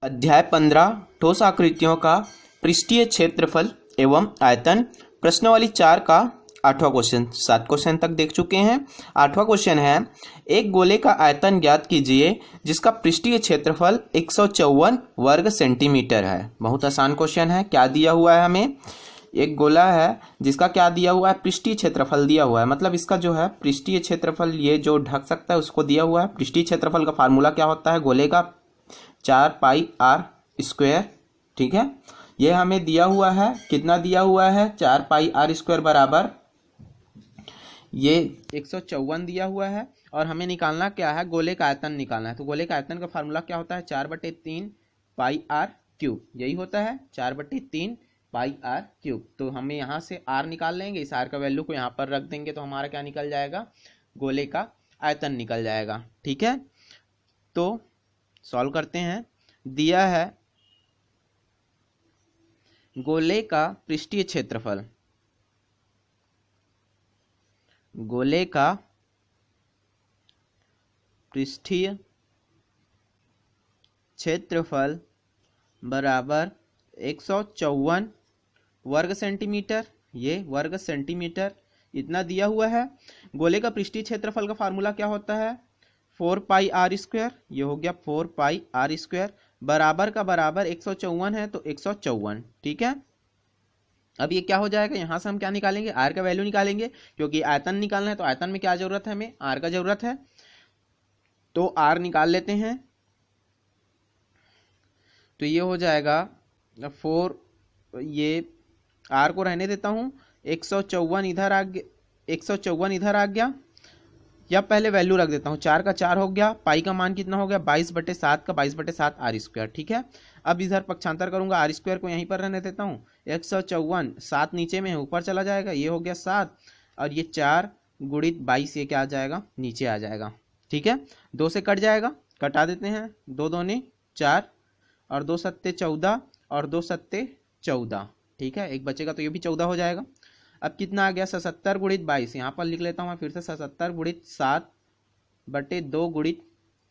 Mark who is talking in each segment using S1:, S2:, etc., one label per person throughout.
S1: अध्याय 15 ठोस आकृतियों का पृष्ठीय क्षेत्रफल एवं आयतन। प्रश्नावली 4 का 8वां क्वेश्चन। 7 क्वेश्चन तक देख चुके हैं। 8वां क्वेश्चन है, एक गोले का आयतन ज्ञात कीजिए जिसका पृष्ठीय क्षेत्रफल 154 वर्ग सेंटीमीटर है। बहुत आसान क्वेश्चन है। क्या दिया हुआ है हमें? एक गोला है जिसका क्या दिया हुआ है? पृष्ठीय क्षेत्रफल दिया हुआ है। मतलब इसका जो है पृष्ठीय क्षेत्रफल, ये जो ढक सकता है उसको दिया हुआ है। पृष्ठीय क्षेत्रफल का फार्मूला क्या होता है? गोले का 4πr²। ठीक है, ये हमें दिया हुआ है। कितना दिया हुआ है? 4πr² बराबर ये 154 दिया हुआ है। और हमें निकालना क्या है? गोले का आयतन निकालना है। तो गोले का आयतन का फार्मूला क्या होता है? 4/3πr³। यही होता है 4/3πr³। तो हमें यहाँ से r निकाल लेंगे। इस r का वैल्यू को यहाँ पर रख देंगे तो हमारा क्या निकल जाएगा? गोले का आयतन निकल जाएगा। ठीक है, तो सॉल्व करते हैं। दिया है गोले का पृष्ठीय क्षेत्रफल, गोले का पृष्ठीय क्षेत्रफल बराबर 154 वर्ग सेंटीमीटर। ये वर्ग सेंटीमीटर इतना दिया हुआ है। गोले का पृष्ठीय क्षेत्रफल का फार्मूला क्या होता है? 4πr²। ये हो गया 4πr² बराबर का बराबर 154 है तो 154। ठीक है, अब ये क्या हो जाएगा? यहां से हम क्या निकालेंगे? r का वैल्यू निकालेंगे, क्योंकि आयतन निकालना है। तो आयतन में क्या जरूरत है? हमें r का जरूरत है। तो r निकाल लेते हैं। तो ये हो जाएगा 4, ये r को रहने देता हूं। 154 इधर आ गया, 154 इधर आ गया। या पहले वैल्यू रख देता हूँ। 4 का 4 हो गया। पाई का मान कितना हो गया? 22/7 का 22/7 r²। ठीक है, अब इधर पक्षांतर करूंगा। r² को यहीं पर रहने देता हूँ। 154, 7 नीचे में है, ऊपर चला जाएगा। ये हो गया 7 और ये 4 गुणित 22, ये क्या आ जाएगा? नीचे आ जाएगा। ठीक है, 2 से कट जाएगा, कटा देते हैं। 2 दूनी 4 और 2 सत्ते 14 और 2 सत्ते 14। ठीक है, एक बचेगा तो ये भी 14 हो जाएगा। अब कितना आ गया? 77 गुणित 22। यहाँ पर लिख लेता हूँ मैं फिर से। 77 गुणित 7/2 गुणित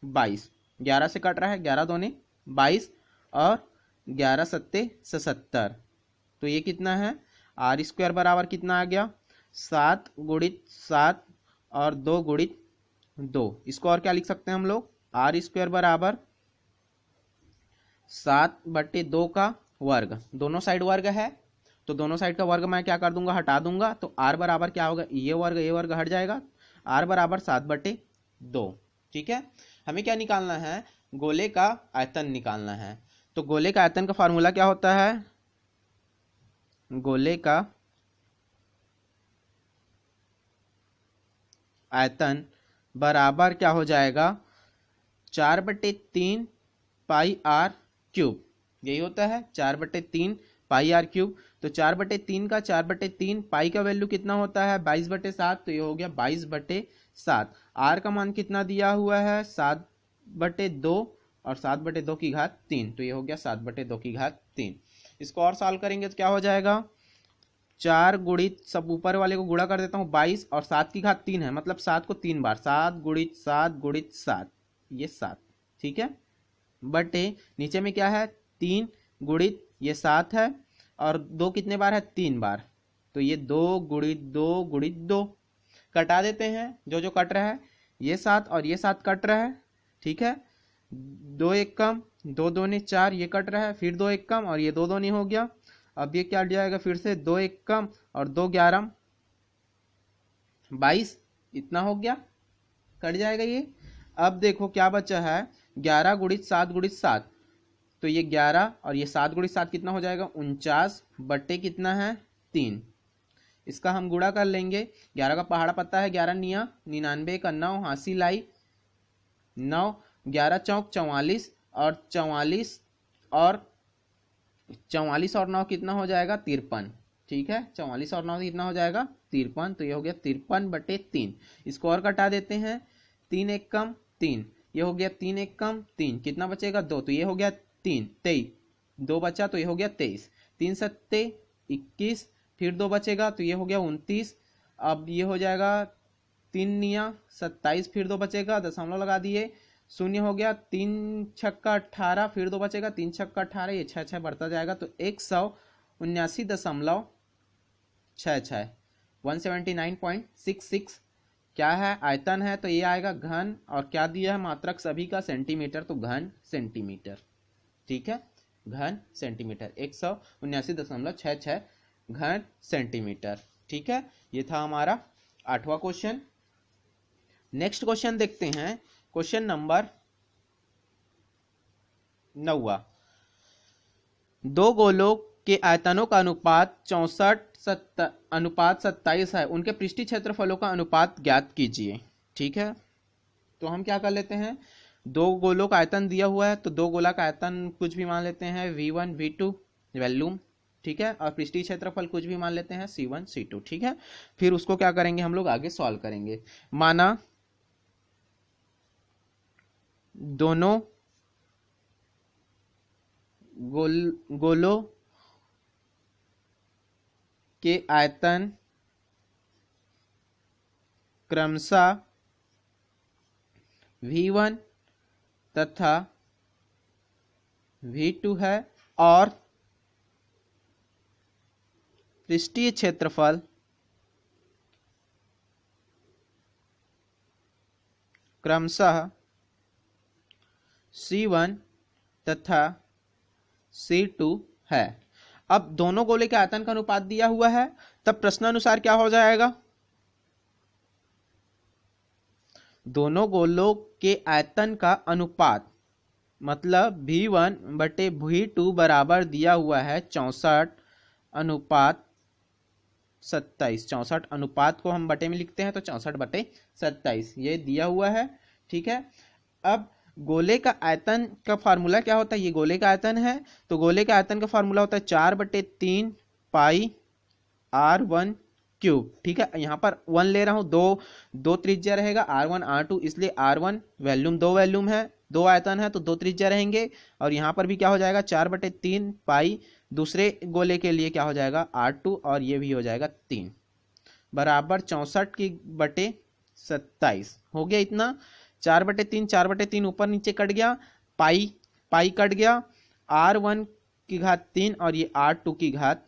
S1: 22। 11 से कट रहा है, 11 दूनी 22 और 11 सत्ते 77। तो ये कितना है? r² बराबर कितना आ गया? 7 गुणित 7 और 2 गुणित 2। इसको और क्या लिख सकते हैं हम लोग? r² बराबर 7/2 का वर्ग। दोनों साइड वर्ग है तो दोनों साइड का वर्ग मैं क्या कर दूंगा? हटा दूंगा। तो r बराबर क्या होगा? ये वर्ग हट जाएगा। r बराबर 7/2। ठीक है, हमें क्या निकालना है? गोले का आयतन निकालना है। तो गोले का आयतन का फार्मूला क्या होता है? गोले का आयतन बराबर क्या हो जाएगा? 4/3πr³। यही होता है 4/3πr³। तो 4/3 का 4/3, पाई का वैल्यू कितना होता है? 22/7। तो ये हो गया 22/7। r का मान कितना दिया हुआ है? 7/2 और 7/2 की घात 3। तो ये हो गया 7/2 की घात 3। इसको और सॉल्व करेंगे तो क्या हो जाएगा? 4 गुणित, सब ऊपर वाले को गुणा कर देता हूँ, 22 और 7 की घात 3 है, मतलब 7 को 3 बार। 7 गुणित 7 गुणित 7, ये 7। ठीक है, बटे नीचे में क्या है? 3 गुणित ये 7 है और 2 कितने बार है? 3 बार। तो ये 2 गुणित 2 गुणित 2। कटा देते हैं जो जो कट रहा है। ये 7 और ये 7 कट रहा है। ठीक है, 2 1 कम, 2 दूनी 4, ये कट रहा है। फिर 2 1 कम और ये 2 दूनी हो गया। अब ये क्या जाएगा? फिर से 2 1 कम और 2 11 22, इतना हो गया, कट जाएगा ये। अब देखो क्या बचा है? 11 गुणित 7 गुणित 7। तो ये 11 और ये 7 गुणित 7 कितना हो जाएगा? 49 बटे कितना है? 3। इसका हम गुणा कर लेंगे। 11 का पहाड़ा पत्ता है 11 निया 99 का 9 हासी लाई 9, 11 चौक 44 और 44 और 9 कितना हो जाएगा? 53। ठीक है, 44 और 9 कितना हो जाएगा? 53। तो ये हो गया 53/3। इसको और कटा देते हैं। 3 1 कम 3, ये हो गया 3 1 कम 3, कितना बचेगा? 2। तो ये हो गया 3, 23, 2 बचा तो ये हो गया 23। 3 सत्ते 21, फिर 2 बचेगा तो ये हो गया 29। अब ये हो जाएगा 3 निया 27, फिर 2 बचेगा, दशमलव लगा दिए शून्य हो गया, 3 छक्का 18, फिर 2 बचेगा, 3 छक्का 18, ये 6 बढ़ता जाएगा, तो 179.66 179.66 क्या है, आयतन है, तो ये आएगा घन, और क्या दिया है मात्रक सभी का, सेंटीमीटर, तो घन सेंटीमीटर। ठीक है, घन सेंटीमीटर 179.66 घन सेंटीमीटर। ठीक है, ये था हमारा 8वां क्वेश्चन। नेक्स्ट क्वेश्चन देखते हैं, क्वेश्चन नंबर 9। दो गोलों के आयतनों का अनुपात 64:27 है, उनके पृष्ठीय क्षेत्रफलों का अनुपात ज्ञात कीजिए। ठीक है, तो हम क्या कर लेते हैं, दो गोलों का आयतन दिया हुआ है, तो दो गोला का आयतन कुछ भी मान लेते हैं, V1 V2 वॉल्यूम। ठीक है, और पृष्ठीय क्षेत्रफल कुछ भी मान लेते हैं, C1 C2। ठीक है, फिर उसको क्या करेंगे, हम लोग आगे सॉल्व करेंगे। माना दोनों गोलों के आयतन क्रमशः V1 तथा V2 है, और पृष्ठीय क्षेत्रफल क्रमशः C1 तथा C2 है। अब दोनों गोले के आयतन का अनुपात दिया हुआ है, तब प्रश्नानुसार क्या हो जाएगा, दोनों गोलों के आयतन का अनुपात, मतलब V1 बटे V2 बराबर दिया हुआ है 64:27। 64 अनुपात को हम बटे में लिखते हैं, तो 64/27 ये दिया हुआ है। ठीक है, अब गोले का आयतन का फार्मूला क्या होता है, ये गोले का आयतन है, तो गोले का आयतन का फार्मूला होता है 4/3 पाई R1 क्यूब। ठीक है, यहाँ पर 1 ले रहा हूँ, दो त्रिज्या रहेगा, R1 R2, इसलिए R1 वैल्यूम, 2 वैल्यूम है, 2 आयतन है, तो 2 त्रिज्या रहेंगे, और यहाँ पर भी क्या हो जाएगा 4/3 पाई, दूसरे गोले के लिए क्या हो जाएगा R2, और ये भी हो जाएगा 3 बराबर 64/27 हो गया। इतना 4/3 ऊपर नीचे कट गया, पाई कट गया, R1 की घात 3 और ये R2 की घात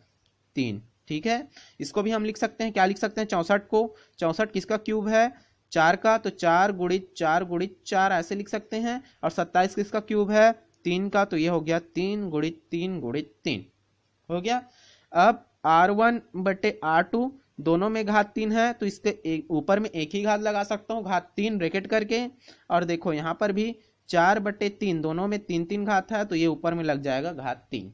S1: 3। ठीक है, इसको भी हम लिख सकते हैं, क्या लिख सकते हैं, 64 को, 64 किसका क्यूब है, 4 का, तो 4 गुणित 4 गुणित 4 ऐसे लिख सकते हैं, और 27 किसका क्यूब है, 3 का, तो ये हो गया 3 गुणित 3 गुणित 3 हो गया। अब R1/R2 दोनों में घात 3 है, तो इसके ऊपर में एक ही घात लगा सकता हूँ, घात 3 ब्रैकेट करके, और देखो यहाँ पर भी 4/3 दोनों में 3 घात है, तो ये ऊपर में लग जाएगा घात 3,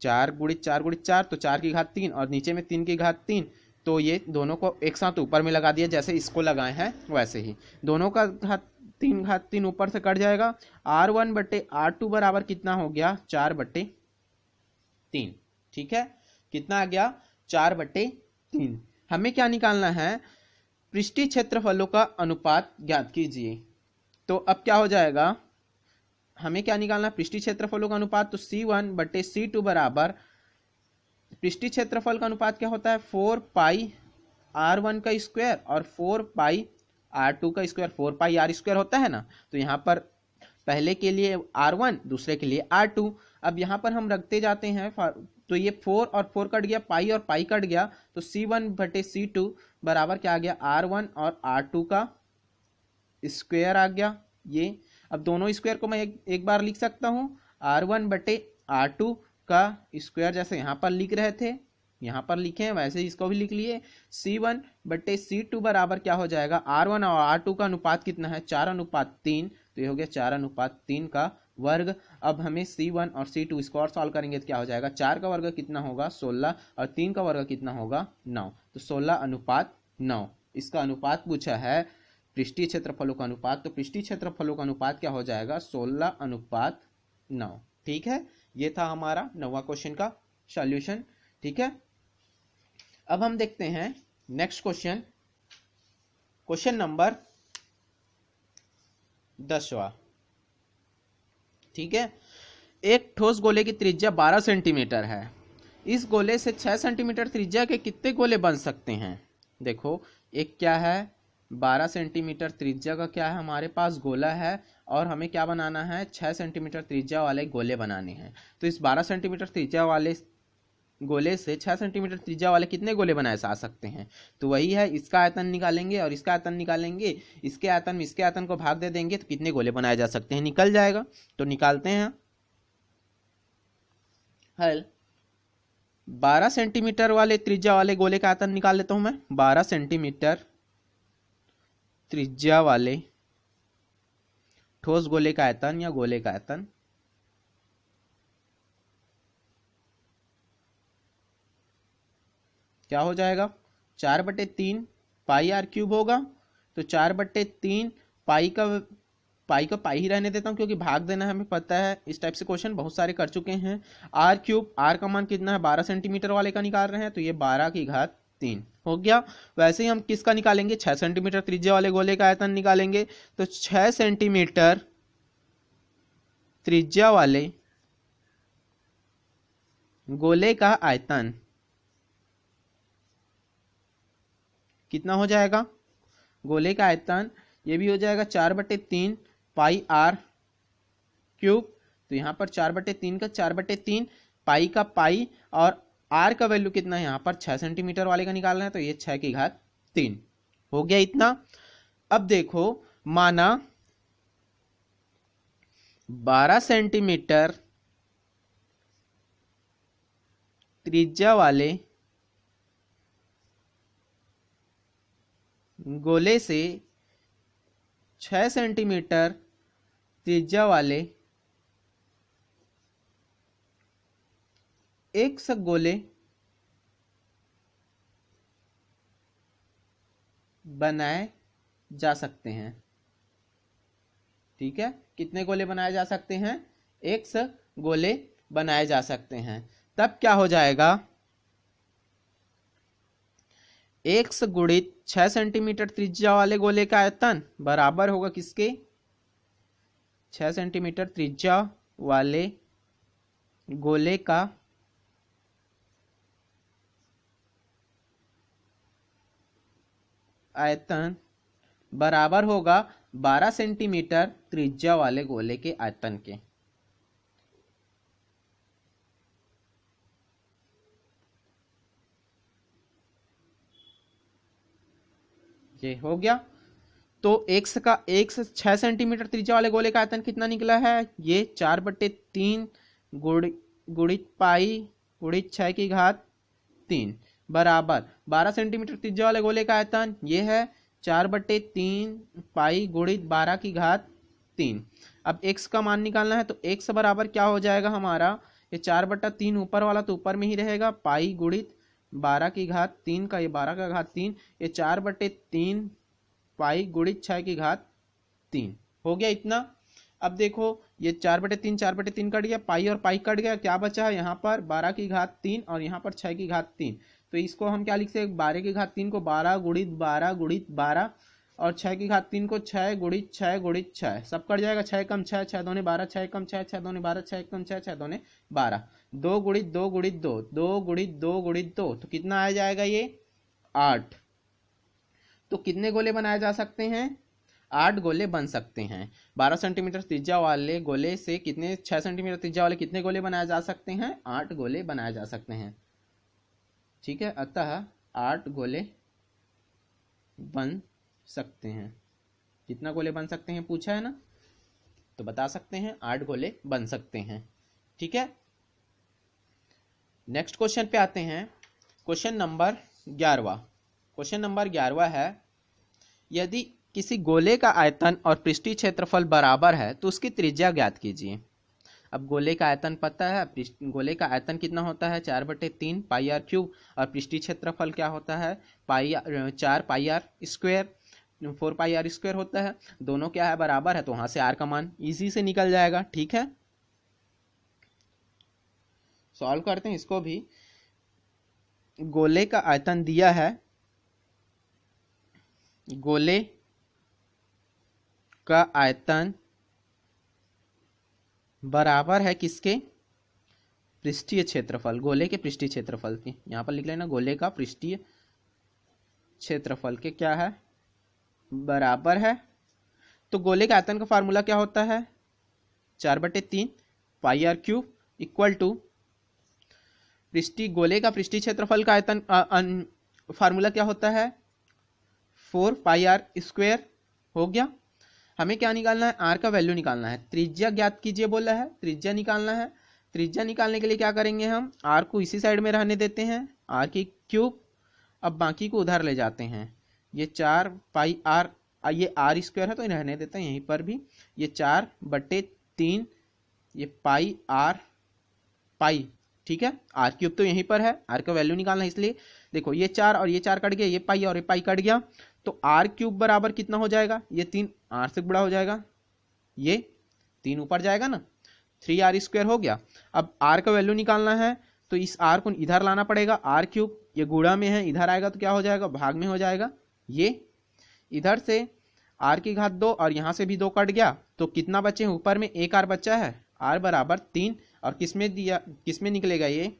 S1: 4 गुणित 4 गुणित 4, तो 4 की घात 3 और नीचे में 3 की घात 3, तो ये दोनों को एक साथ ऊपर में लगा दिया, जैसे इसको लगाए हैं वैसे ही दोनों का घात 3 ऊपर से कट जाएगा। R1/R2 बराबर कितना हो गया, 4/3। ठीक है, कितना आ गया, 4/3। हमें क्या निकालना है, पृष्ठीय क्षेत्रफलों का अनुपात ज्ञात कीजिए। तो अब क्या हो जाएगा, हमें क्या निकालना है, पृष्ठीय क्षेत्रफलों का अनुपात, तो C1/C2 बराबर, पृष्ठीय क्षेत्रफल का अनुपात क्या होता है, 4 पाई R1 का स्क्वायर और 4 पाई R2 का स्क्वायर, 4 पाई R स्क्वायर होता है ना, तो यहाँ पर पहले के लिए R1, दूसरे के लिए R2। अब यहाँ पर हम रखते जाते हैं, तो ये 4 और 4 कट गया, पाई और पाई कट गया, तो C1/C2 बराबर क्या आ गया, R1 और R2 का स्क्वायर आ गया। ये अब दोनों स्क्वायर को मैं एक बार लिख सकता हूँ, R1/R2 का स्क्वायर, जैसे यहाँ पर लिख रहे थे, यहाँ पर लिखे हैं वैसे ही इसको भी लिख लिए। C1/C2 बराबर क्या हो जाएगा, R1 और R2 का अनुपात कितना है, 4:3, तो ये हो गया 4:3 का वर्ग। अब हमें C1 और C2 इसको और सॉल्व करेंगे तो क्या हो जाएगा, 4 का वर्ग कितना होगा 16, और 3 का वर्ग कितना होगा 9, तो 16:9 इसका अनुपात पूछा है, पृष्ठीय क्षेत्रफलों का अनुपात, तो पृष्ठीय क्षेत्रफलों का अनुपात क्या हो जाएगा, 16:9। ठीक है, ये था हमारा 9वां क्वेश्चन का सॉल्यूशन। ठीक है, अब हम देखते हैं नेक्स्ट क्वेश्चन, क्वेश्चन नंबर 10वां। ठीक है, एक ठोस गोले की त्रिज्या 12 सेंटीमीटर है, इस गोले से 6 सेंटीमीटर त्रिज्या के कितने गोले बन सकते हैं। देखो एक क्या है, 12 सेंटीमीटर त्रिज्या का क्या है हमारे पास गोला है, और हमें क्या बनाना है, 6 सेंटीमीटर त्रिज्या वाले गोले बनाने हैं। तो इस 12 सेंटीमीटर त्रिज्या वाले गोले से 6 सेंटीमीटर त्रिज्या वाले कितने गोले बनाए जा सकते हैं, तो वही है, इसका आयतन निकालेंगे और इसका आयतन निकालेंगे, इसके आयतन में इसके आयतन को भाग दे देंगे तो कितने गोले बनाए जा सकते हैं, निकल जाएगा। तो निकालते हैं। हल 12 सेंटीमीटर वाले त्रिज्या वाले गोले का आयतन निकाल लेता हूं मैं। 12 सेंटीमीटर त्रिज्या वाले ठोस गोले का आयतन या गोले का आयतन क्या हो जाएगा, 4/3 पाई आर क्यूब होगा। तो 4/3 पाई का पाई ही रहने देता हूं क्योंकि भाग देना हमें पता है, इस टाइप से क्वेश्चन बहुत सारे कर चुके हैं। आर क्यूब, आर का मान कितना है, 12 सेंटीमीटर वाले का निकाल रहे हैं, तो ये 12⁻³ हो गया। वैसे ही हम किसका निकालेंगे, 6 सेंटीमीटर त्रिज्या वाले गोले का आयतन निकालेंगे। तो 6 सेंटीमीटर त्रिज्या वाले गोले का आयतन कितना हो जाएगा, गोले का आयतन ये भी हो जाएगा 4/3 पाई आर क्यूब। तो यहाँ पर 4/3 का 4/3 पाई का पाई, और आर का वैल्यू कितना है, यहाँ पर 6 सेंटीमीटर वाले का निकालना है, तो ये 6⁻³ हो गया इतना। अब देखो, माना 12 सेंटीमीटर त्रिज्या वाले गोले से 6 सेंटीमीटर त्रिज्या वाले x गोले बनाए जा सकते हैं। ठीक है, कितने गोले बनाए जा सकते हैं, x गोले बनाए जा सकते हैं। तब क्या हो जाएगा, x गुणित 6 सेंटीमीटर त्रिज्या वाले गोले का आयतन बराबर होगा किसके, 6 सेंटीमीटर त्रिज्या वाले गोले का आयतन बराबर होगा 12 सेंटीमीटर त्रिज्या वाले गोले के आयतन के। ये हो गया। तो x 6 सेंटीमीटर त्रिज्या वाले गोले का आयतन कितना निकला है, ये 4/3 गुणित पाई गुणित 6⁻³ बराबर 12 सेंटीमीटर त्रिज्या वाले गोले का आयतन ये है 4/3 पाई गुणित 12⁻³। अब x का मान निकालना है, तो x बराबर क्या हो जाएगा हमारा, ये 4/3 ऊपर वाला तो ऊपर में ही रहेगा, पाई गुणित 12⁻³ का, ये 12⁻³ ये 4/3 पाई गुणित 6⁻³ हो गया इतना। अब देखो, ये 4/3 4/3 कट गया, पाई और पाई कट गया, क्या बचा है यहाँ पर 12⁻³ और यहाँ पर 6⁻³ तो इसको हम क्या लिख सकते हैं, 12⁻³ को 12 गुणित 12 गुणित 12 और 6⁻³ को 6 गुणित 6 गुणित 6, सब कट जाएगा, 6 कम 6, 6 दूने 12, 6 कम 6, 6 दूने 12, 6 कम 6, 6 दूने 12, 2 गुणित 2 गुणित 2, 2 गुणित 2 गुणित 2, तो कितना आ जाएगा ये 8। तो कितने गोले बनाए जा सकते हैं, 8 गोले बन सकते हैं। 12 सेंटीमीटर त्रिज्या वाले गोले से कितने, 6 सेंटीमीटर त्रिज्या वाले कितने गोले बनाए जा सकते हैं, 8 गोले बनाए जा सकते हैं। ठीक है, अतः 8 गोले बन सकते हैं। कितना गोले बन सकते हैं पूछा है ना, तो बता सकते हैं 8 गोले बन सकते हैं। ठीक है, नेक्स्ट क्वेश्चन पे आते हैं। Question number 11। क्वेश्चन नंबर 11 है, यदि किसी गोले का आयतन और पृष्ठीय क्षेत्रफल बराबर है तो उसकी त्रिज्या ज्ञात कीजिए। अब गोले का आयतन पता है, गोले का आयतन कितना होता है 4/3 पाई आर क्यूब, और पृष्ठीय क्षेत्रफल क्या होता है 4 pi R square, 4 pi R square होता है। दोनों क्या है बराबर है, तो वहां से आर का मान इजी से निकल जाएगा। ठीक है, सॉल्व करते हैं इसको भी। गोले का आयतन दिया है, गोले का आयतन बराबर है किसके, पृष्ठीय क्षेत्रफल, गोले के पृष्ठीय क्षेत्रफल की। यहां पर लिख लेना गोले का पृष्ठीय क्षेत्रफल के क्या है बराबर है, तो गोले के आयतन का फार्मूला क्या होता है, 4/3 पाई आर क्यूब इक्वल टू गोले का पृष्ठीय क्षेत्रफल का आयतन फार्मूला क्या होता है, 4 पाई आर स्क्वायर हो गया। हमें क्या निकालना है, आर का वैल्यू निकालना है। त्रिज्या ज्ञात कीजिए बोला है, त्रिज्या निकालना है। त्रिज्या निकालने के लिए क्या करेंगे, हम आर को इसी साइड में रहने देते हैं, आर की क्यूब, अब बाकी को उधर ले जाते हैं। ये 4 पाई आर, ये आर स्क्वायर है तो रहने देते हैं यहीं पर भी, ये 4/3 ये पाई आर पाई, ठीक है। आर क्यूब तो यहीं पर है, आर का वैल्यू निकालना है, इसलिए देखो ये 4 और ये 4 कट गया, ये पाई और ये पाई कट गया, तो आर क्यूब बराबर कितना हो जाएगा, ये 3 आर से बड़ा हो जाएगा, ये 3 ऊपर जाएगा ना, 3r स्क्वायर हो गया। अब आर का वैल्यू निकालना है तो इस आर को इधर लाना पड़ेगा, आर क्यूब ये गुणा में है, इधर आएगा तो क्या हो जाएगा, भाग में हो जाएगा। ये इधर से आर की घात 2 और यहाँ से भी 2 कट गया, तो कितना बचे, ऊपर में 1 आर बचा है, आर बराबर 3, और किसमें दिया, किसमें निकलेगा, ये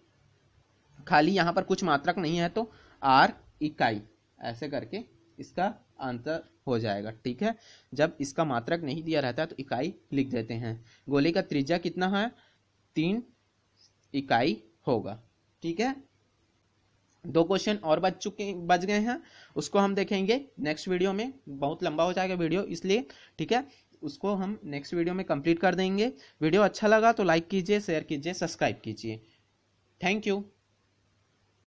S1: खाली यहाँ पर कुछ मात्रक नहीं है तो आर इकाई, ऐसे करके इसका आंसर हो जाएगा, ठीक है। जब इसका मात्रक नहीं दिया रहता है तो इकाई लिख देते हैं। गोले का त्रिज्या कितना है, 3 इकाई होगा, ठीक है। 2 क्वेश्चन और बच गए हैं, उसको हम देखेंगे नेक्स्ट वीडियो में, बहुत लंबा हो जाएगा वीडियो इसलिए, ठीक है, उसको हम नेक्स्ट वीडियो में कंप्लीट कर देंगे। वीडियो अच्छा लगा तो लाइक कीजिए, शेयर कीजिए, सब्सक्राइब कीजिए। Thank you.